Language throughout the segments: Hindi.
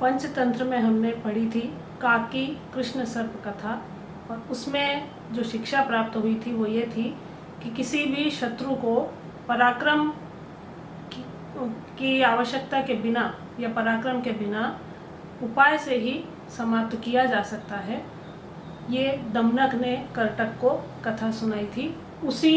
पंचतंत्र में हमने पढ़ी थी काकी कृष्ण सर्प कथा, और उसमें जो शिक्षा प्राप्त हुई थी वो ये थी कि किसी भी शत्रु को पराक्रम की आवश्यकता के बिना या पराक्रम के बिना उपाय से ही समाप्त किया जा सकता है। ये दमनक ने कर्टक को कथा सुनाई थी। उसी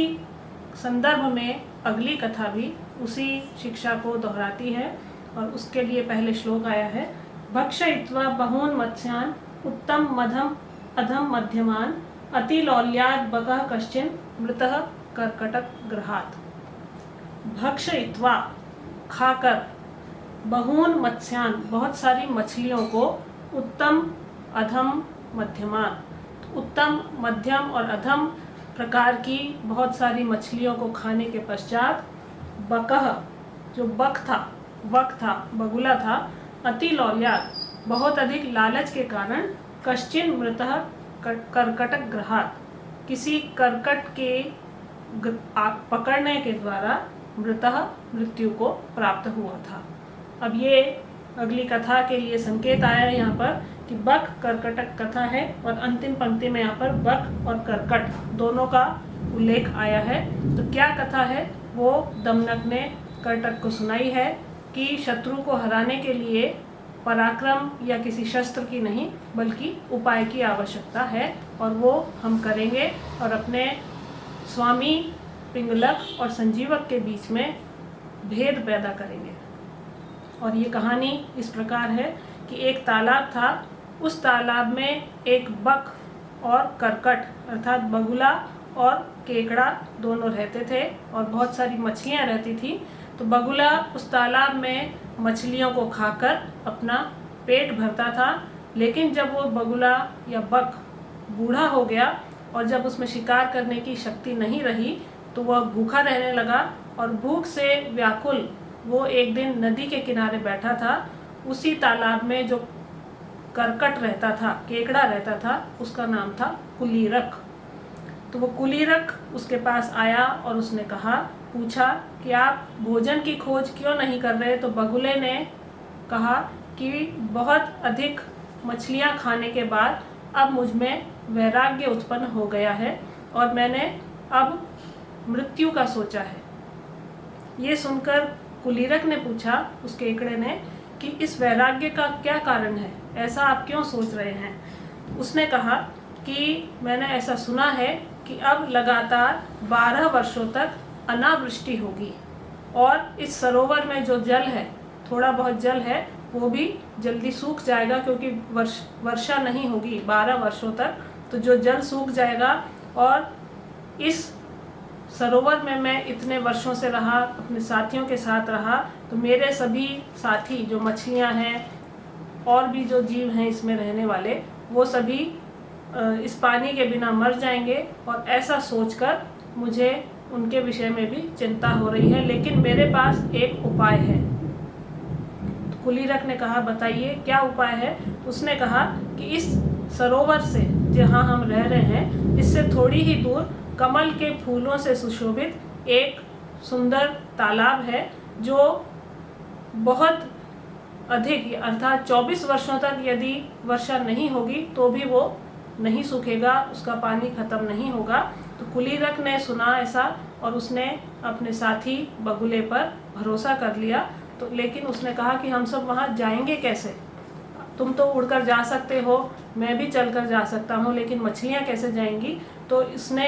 संदर्भ में अगली कथा भी उसी शिक्षा को दोहराती है, और उसके लिए पहले श्लोक आया है। भक्षयित्वा बहून् मत्स्यान् उत्तम मध्यम अधम मध्यमान् अतिलौल्याद् बकः कश्चिन् मृतः कर्कटक गृहात्। भक्षयित्वा खाकर, बहून् मत्स्यान् बहुत सारी मछलियों को, उत्तम अधम मध्यमान, उत्तम मध्यम और अधम प्रकार की बहुत सारी मछलियों को खाने के पश्चात बकः जो वक था बगुला था, अति लौल्यात् बहुत अधिक लालच के कारण, कश्चिन मृतः कर्कटक ग्रहात् किसी कर्कट के पकड़ने के द्वारा मृतः मृत्यु को प्राप्त हुआ था। अब ये अगली कथा के लिए संकेत आया है यहाँ पर कि बक कर्कटक कथा है, और अंतिम पंक्ति में यहाँ पर बक और कर्कट दोनों का उल्लेख आया है। तो क्या कथा है वो दमनक ने कर्टक को सुनाई है कि शत्रु को हराने के लिए पराक्रम या किसी शस्त्र की नहीं बल्कि उपाय की आवश्यकता है, और वो हम करेंगे और अपने स्वामी पिंगलक और संजीवक के बीच में भेद पैदा करेंगे। और ये कहानी इस प्रकार है कि एक तालाब था, उस तालाब में एक बक और कर्कट अर्थात बगुला और केकड़ा दोनों रहते थे, और बहुत सारी मछलियाँ रहती थी। तो बगुला उस तालाब में मछलियों को खाकर अपना पेट भरता था, लेकिन जब वो बगुला या बक बूढ़ा हो गया और जब उसमें शिकार करने की शक्ति नहीं रही तो वह भूखा रहने लगा, और भूख से व्याकुल वो एक दिन नदी के किनारे बैठा था। उसी तालाब में जो कर्कट रहता था, केकड़ा रहता था, उसका नाम था कुलीरक। तो वो कुलीरक उसके पास आया और उसने पूछा कि आप भोजन की खोज क्यों नहीं कर रहे। तो बगुले ने कहा कि बहुत अधिक मछलियाँ खाने के बाद अब मुझ में वैराग्य उत्पन्न हो गया है और मैंने अब मृत्यु का सोचा है। ये सुनकर कुलीरक ने पूछा उस केकड़े ने कि इस वैराग्य का क्या कारण है, ऐसा आप क्यों सोच रहे हैं। उसने कहा कि मैंने ऐसा सुना है कि अब लगातार 12 वर्षों तक अनावृष्टि होगी, और इस सरोवर में जो जल है, थोड़ा बहुत जल है, वो भी जल्दी सूख जाएगा क्योंकि वर्षा नहीं होगी 12 वर्षों तक। तो जो जल सूख जाएगा, और इस सरोवर में मैं इतने वर्षों से रहा, अपने साथियों के साथ रहा, तो मेरे सभी साथी जो मछलियां हैं और भी जो जीव हैं इसमें रहने वाले, वो सभी इस पानी के बिना मर जाएंगे, और ऐसा सोचकर मुझे उनके विषय में भी चिंता हो रही है, लेकिन मेरे पास एक उपाय है। तो कुलीरक ने कहा बताइए क्या उपाय है। उसने कहा कि इस सरोवर से जहाँ हम रह रहे हैं, इससे थोड़ी ही दूर कमल के फूलों से सुशोभित एक सुंदर तालाब है, जो बहुत अधिक अर्थात 24 वर्षों तक यदि वर्षा नहीं होगी तो भी वो नहीं सूखेगा, उसका पानी खत्म नहीं होगा। तो कुलीरक ने सुना ऐसा और उसने अपने साथी बगुले पर भरोसा कर लिया। तो लेकिन उसने कहा कि हम सब वहाँ जाएंगे कैसे, तुम तो उड़कर जा सकते हो, मैं भी चलकर जा सकता हूँ, लेकिन मछलियाँ कैसे जाएंगी। तो इसने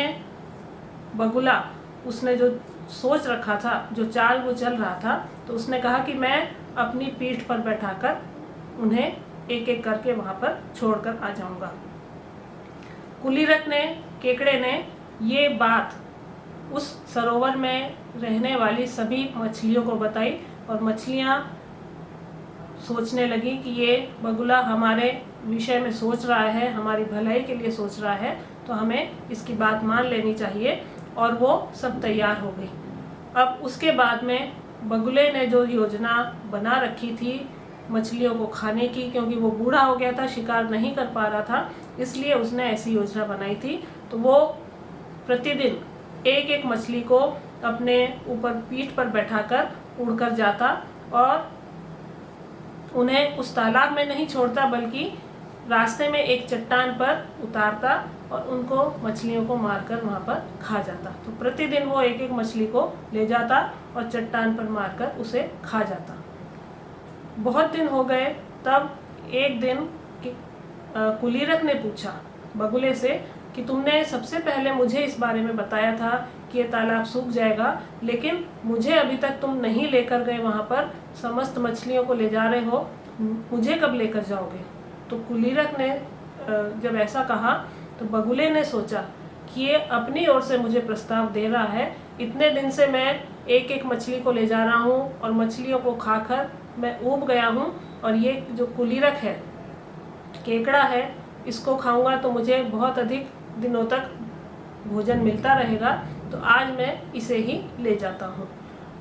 बगुला, उसने जो सोच रखा था, जो चाल वो चल रहा था, तो उसने कहा कि मैं अपनी पीठ पर बैठाकर उन्हें एक एक करके वहाँ पर छोड़कर आ जाऊँगा। कुलीरक ने, केकड़े ने ये बात उस सरोवर में रहने वाली सभी मछलियों को बताई, और मछलियाँ सोचने लगी कि ये बगुला हमारे विषय में सोच रहा है, हमारी भलाई के लिए सोच रहा है, तो हमें इसकी बात मान लेनी चाहिए, और वो सब तैयार हो गई। अब उसके बाद में बगुले ने जो योजना बना रखी थी मछलियों को खाने की, क्योंकि वो बूढ़ा हो गया था, शिकार नहीं कर पा रहा था, इसलिए उसने ऐसी योजना बनाई थी। तो वो प्रतिदिन एक एक मछली को अपने ऊपर पीठ पर बैठाकर उड़कर जाता, और उन्हें उस तालाब में नहीं छोड़ता बल्कि रास्ते में एक चट्टान पर उतारता और उनको मछलियों को मारकर वहाँ पर खा जाता। तो प्रतिदिन वो एक एक मछली को ले जाता और चट्टान पर मारकर उसे खा जाता। बहुत दिन हो गए, तब एक दिन कुलीरक ने पूछा बगुले से कि तुमने सबसे पहले मुझे इस बारे में बताया था कि ये तालाब सूख जाएगा, लेकिन मुझे अभी तक तुम नहीं लेकर गए, वहाँ पर समस्त मछलियों को ले जा रहे हो, मुझे कब लेकर जाओगे? तो कुलीरक ने जब ऐसा कहा तो बगुले ने सोचा कि ये अपनी ओर से मुझे प्रस्ताव दे रहा है। इतने दिन से मैं एक एक मछली को ले जा रहा हूँ और मछलियों को खाकर मैं ऊब गया हूँ, और ये जो कुलीरक है, केकड़ा है, इसको खाऊंगा तो मुझे बहुत अधिक दिनों तक भोजन मिलता रहेगा, तो आज मैं इसे ही ले जाता हूँ।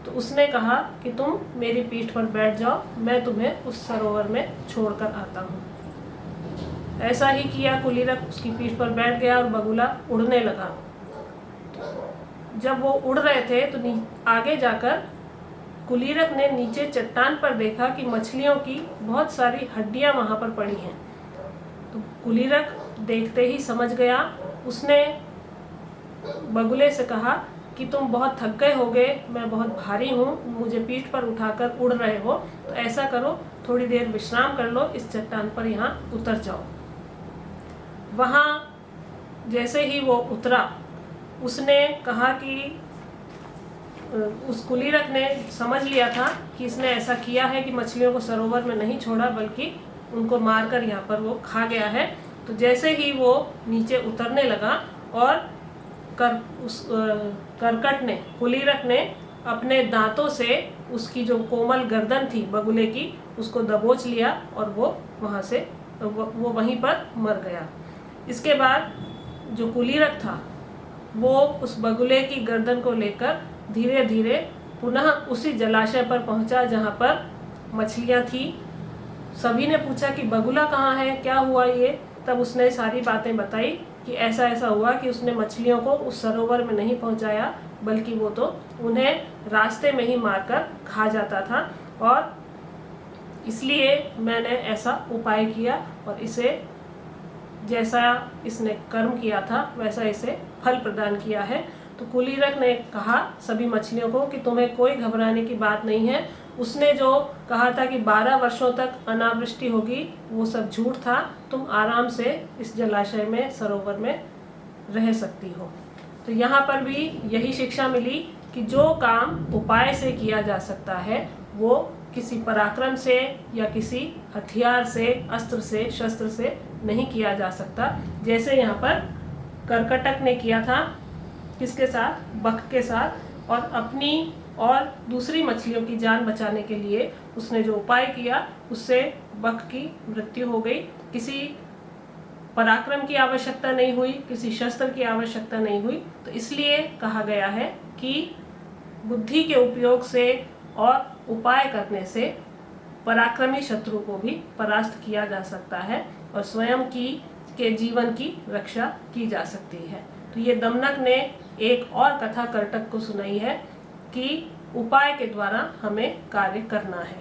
तो उसने कहा कि तुम मेरी पीठ पर बैठ जाओ, मैं तुम्हें उस सरोवर में छोड़कर आता हूँ। ऐसा ही किया, कुलीरक उसकी पीठ पर बैठ गया और बगुला उड़ने लगा। जब वो उड़ रहे थे तो आगे जाकर कुलीरक ने नीचे चट्टान पर देखा कि मछलियों की बहुत सारी हड्डियां वहाँ पर पड़ी हैं। तो कुलीरक देखते ही समझ गया। उसने बगुले से कहा कि तुम बहुत थक गए होगे, मैं बहुत भारी हूँ, मुझे पीठ पर उठाकर उड़ रहे हो, तो ऐसा करो, थोड़ी देर विश्राम कर लो, इस चट्टान पर यहाँ उतर जाओ। वहाँ जैसे ही वो उतरा, उसने कहा कि उस कुलीरक ने समझ लिया था कि इसने ऐसा किया है कि मछलियों को सरोवर में नहीं छोड़ा बल्कि उनको मारकर यहाँ पर वो खा गया है। तो जैसे ही वो नीचे उतरने लगा और करकट ने, कुलीरक ने अपने दांतों से उसकी जो कोमल गर्दन थी बगुले की, उसको दबोच लिया और वो वहाँ से वो वहीं पर मर गया। इसके बाद जो कुलीरक था वो उस बगुले की गर्दन को लेकर धीरे धीरे पुनः उसी जलाशय पर पहुंचा जहां पर मछलियां थी। सभी ने पूछा कि बगुला कहाँ है, क्या हुआ ये? तब उसने सारी बातें बताई कि ऐसा ऐसा हुआ कि उसने मछलियों को उस सरोवर में नहीं पहुंचाया बल्कि वो तो उन्हें रास्ते में ही मारकर खा जाता था, और इसलिए मैंने ऐसा उपाय किया और इसे जैसा इसने कर्म किया था वैसा इसे फल प्रदान किया है। तो कुलीरक ने कहा सभी मछलियों को कि तुम्हें कोई घबराने की बात नहीं है। उसने जो कहा था कि 12 वर्षों तक अनावृष्टि होगी, वो सब झूठ था। तुम आराम से इस जलाशय में, सरोवर में रह सकती हो। तो यहाँ पर भी यही शिक्षा मिली कि जो काम उपाय से किया जा सकता है वो किसी पराक्रम से या किसी हथियार से, अस्त्र से, शस्त्र से नहीं किया जा सकता। जैसे यहाँ पर करकटक ने किया था, किसके साथ? बक के साथ, और अपनी और दूसरी मछलियों की जान बचाने के लिए उसने जो उपाय किया उससे बक की मृत्यु हो गई। किसी पराक्रम की आवश्यकता नहीं हुई, किसी शस्त्र की आवश्यकता नहीं हुई। तो इसलिए कहा गया है कि बुद्धि के उपयोग से और उपाय करने से पराक्रमी शत्रु को भी परास्त किया जा सकता है और स्वयं के जीवन की रक्षा की जा सकती है। तो ये दमनक ने एक और कथा करटक को सुनाई है कि उपाय के द्वारा हमें कार्य करना है।